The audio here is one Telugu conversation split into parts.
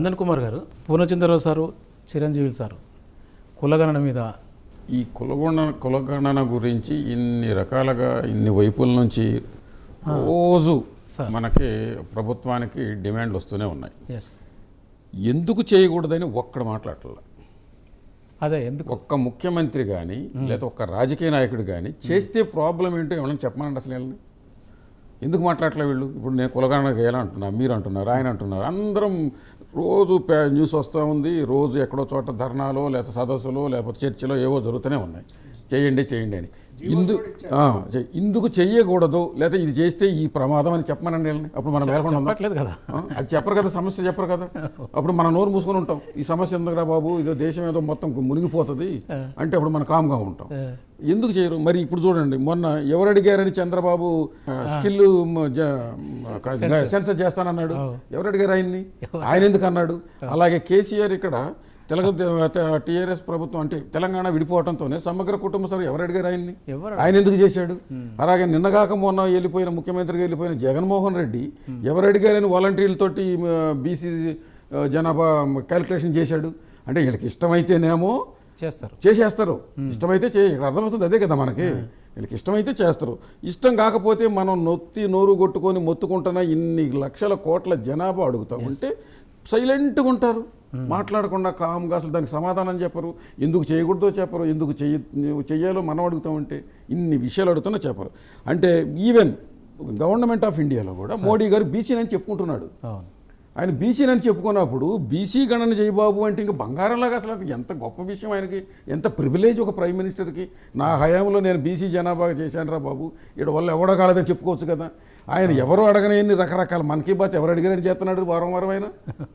బందన్ కుమార్ గారు, పూర్ణచంద్రరావు సారు, చిరంజీవి సారు కులగణన మీద ఈ కులగణన గురించి ఇన్ని రకాలుగా ఇన్ని వైపుల నుంచి రోజు మనకి ప్రభుత్వానికి డిమాండ్లు వస్తూనే ఉన్నాయి. ఎందుకు చేయకూడదని ఒక్కడ మాట్లాడాల. అదే ఎందుకు ఒక్క ముఖ్యమంత్రి కానీ లేదా ఒక్క రాజకీయ నాయకుడు కానీ చేస్తే ప్రాబ్లం ఏంటో ఏమన్నా చెప్పమనండి. అసలు వీళ్ళని ఎందుకు మాట్లాడలే వీళ్ళు? ఇప్పుడు నేను కులగణన చేయాలంటున్నా, మీరు అంటున్నారు, ఆయన అంటున్నారు, అందరం రోజు న్యూస్ వస్తూ ఉంది. రోజు ఎక్కడో చోట ధర్నాలో లేకపోతే సదస్సులో లేకపోతే చర్చలో ఏవో జరుగుతూనే ఉన్నాయి. చేయండి చేయండి అని. ఇందుకు చెయ్యకూడదు లేదా ఇది చేస్తే ఈ ప్రమాదం అని చెప్పమనండి వీళ్ళని. అప్పుడు మనం చెప్పట్లేదు కదా, అది చెప్పరు కదా, సమస్య చెప్పరు కదా. అప్పుడు మనం నోరు మూసుకొని ఉంటాం. ఈ సమస్య ఎందుకురా బాబు, ఇదో దేశం ఏదో మొత్తం మునిగిపోతుంది అంటే అప్పుడు మనం కామ్గా ఉంటాం. ఎందుకు చేయరు మరి? ఇప్పుడు చూడండి, మొన్న ఎవరు అడిగారని చంద్రబాబు స్కిల్ సెన్సస్ చేస్తానన్నాడు. ఎవరు అడిగారు ఆయన్ని? ఆయన ఎందుకు అన్నాడు? అలాగే కేసీఆర్ ఇక్కడ టీఆర్ఎస్ ప్రభుత్వం అంటే తెలంగాణ విడిపోవడంతోనే సమగ్ర కుటుంబ సభ్యులు ఎవరు అడిగారు ఆయన్ని? ఆయన ఎందుకు చేశాడు? అలాగే నిన్నగాక మొన్న వెళ్ళిపోయిన ముఖ్యమంత్రిగా వెళ్ళిపోయిన జగన్మోహన్ రెడ్డి ఎవరు అడిగారని వాలంటీర్లతోటి బీసీ జనాభా క్యాలిక్యులేషన్ చేశాడు. అంటే వీళ్ళకి ఇష్టమైతేనేమో చేసేస్తారు, ఇష్టమైతే అర్థమవుతుంది. అదే కదా మనకి, వీళ్ళకి ఇష్టమైతే చేస్తారు. ఇష్టం కాకపోతే మనం నోరు కొట్టుకొని మొత్తుకుంటున్న ఇన్ని లక్షల కోట్ల జనాభా అడుగుతాం అంటే సైలెంట్గా ఉంటారు, మాట్లాడకుండా కామ్గా. అసలు దానికి సమాధానం చెప్పరు, ఎందుకు చేయకూడదో చెప్పరు, ఎందుకు చెయ్యాలో మనం అడుగుతామంటే ఇన్ని విషయాలు అడుగుతున్నా చెప్పరు. అంటే ఈవెన్ గవర్నమెంట్ ఆఫ్ ఇండియాలో కూడా మోడీ గారు బీసీనని చెప్పుకుంటున్నాడు. ఆయన బీసీనని చెప్పుకున్నప్పుడు బీసీ గణన చేయబాబు అంటే ఇంకా బంగారంలాగా అసలు ఎంత గొప్ప విషయం ఆయనకి, ఎంత ప్రివిలేజ్ ఒక ప్రైమ్ మినిస్టర్కి. నా హయాంలో నేను బీసీ జనాభా చేశాను రా బాబు, ఇక్కడ వల్ల ఎవడగాలని చెప్పుకోవచ్చు కదా. ఆయన ఎవరు అడగని రకరకాల మన్ కీ బాత్ ఎవరు అడిగారని చేస్తున్నాడు వారం అయినా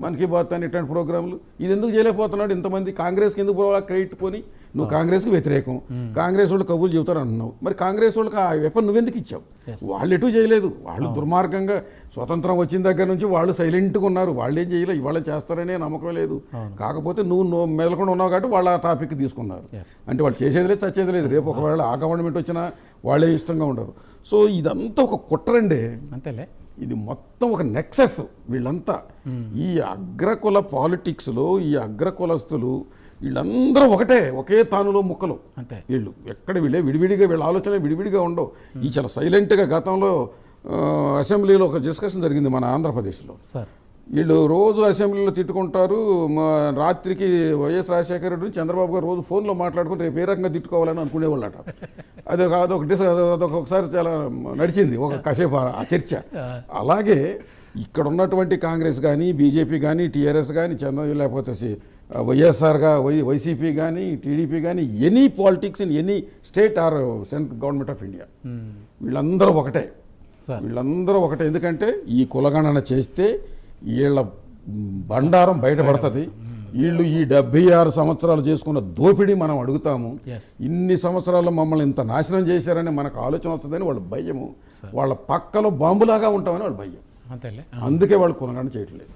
మన్ కీ బాత్ అని ఇట్లాంటి ప్రోగ్రాంలు. ఇది ఎందుకు చేయలేకపోతున్నాడు ఇంతమంది? కాంగ్రెస్కి ఎందుకు క్రెడిట్ పోని? నువ్వు కాంగ్రెస్కి వ్యతిరేకం, కాంగ్రెస్ వాళ్ళు కబుర్లు చెబుతారు అంటున్నావు. మరి కాంగ్రెస్ వాళ్ళకి ఆ వెపన్ నువ్వెందుకు ఇచ్చావు? వాళ్ళు ఎటు చేయలేదు. వాళ్ళు దుర్మార్గంగా స్వతంత్రం వచ్చిన దగ్గర నుంచి వాళ్ళు సైలెంట్గా ఉన్నారు. వాళ్ళు ఏం చేయలేదు, ఇవాళ చేస్తారనే నమ్మకం లేదు. కాకపోతే నువ్వు మెదలకుండా ఉన్నావు కాబట్టి వాళ్ళు ఆ టాపిక్ తీసుకున్నారు. అంటే వాళ్ళు చేసేది లేదు, చచ్చేది లేదు. రేపు ఒకవేళ ఆ గవర్నమెంట్ వచ్చినా వాళ్ళే ఇష్టంగా ఉండరు. సో ఇదంతా ఒక కుట్రండే, అంతేలే. ఇది మొత్తం ఒక నెక్సెస్. వీళ్ళంతా ఈ అగ్రకుల పాలిటిక్స్లో ఈ అగ్రకులస్తులు వీళ్ళందరూ ఒకే తానులో ముక్కలు. వీళ్ళు ఎక్కడ విడివిడిగా వీళ్ళ ఆలోచన విడివిడిగా ఉండవు. ఈ చాలా సైలెంట్గా గతంలో అసెంబ్లీలో ఒక డిస్కషన్ జరిగింది మన ఆంధ్రప్రదేశ్లో. వీళ్ళు రోజు అసెంబ్లీలో తిట్టుకుంటారు. రాత్రికి వైఎస్ రాజశేఖర రెడ్డి చంద్రబాబు గారు రోజు ఫోన్లో మాట్లాడుకుని రేపు ఏ రకంగా తిట్టుకోవాలని అనుకునేవాళ్ళట. అదొకసారి చాలా నడిచింది ఒక కాసేపు ఆ చర్చ. అలాగే ఇక్కడ ఉన్నటువంటి కాంగ్రెస్ కానీ బీజేపీ కానీ టీఆర్ఎస్ కానీ లేకపోతే వైఎస్ఆర్గా వైసీపీ కానీ టీడీపీ కానీ any politics in any state or central government of India వీళ్ళందరూ ఒకటే. ఎందుకంటే ఈ కులగణన చేస్తే వీళ్ళ బండారం బయటపడుతుంది. వీళ్ళు ఈ 76 సంవత్సరాలు చేసుకున్న దోపిడీ మనం అడుగుతాము. ఇన్ని సంవత్సరాలు మమ్మల్ని ఇంత నాశనం చేశారని మనకు ఆలోచన వస్తుందని వాళ్ళ భయము. వాళ్ళ పక్కలో బాంబులాగా ఉంటామని వాళ్ళ భయం. అందుకే వాళ్ళు కులగణన చేయట్లేదు.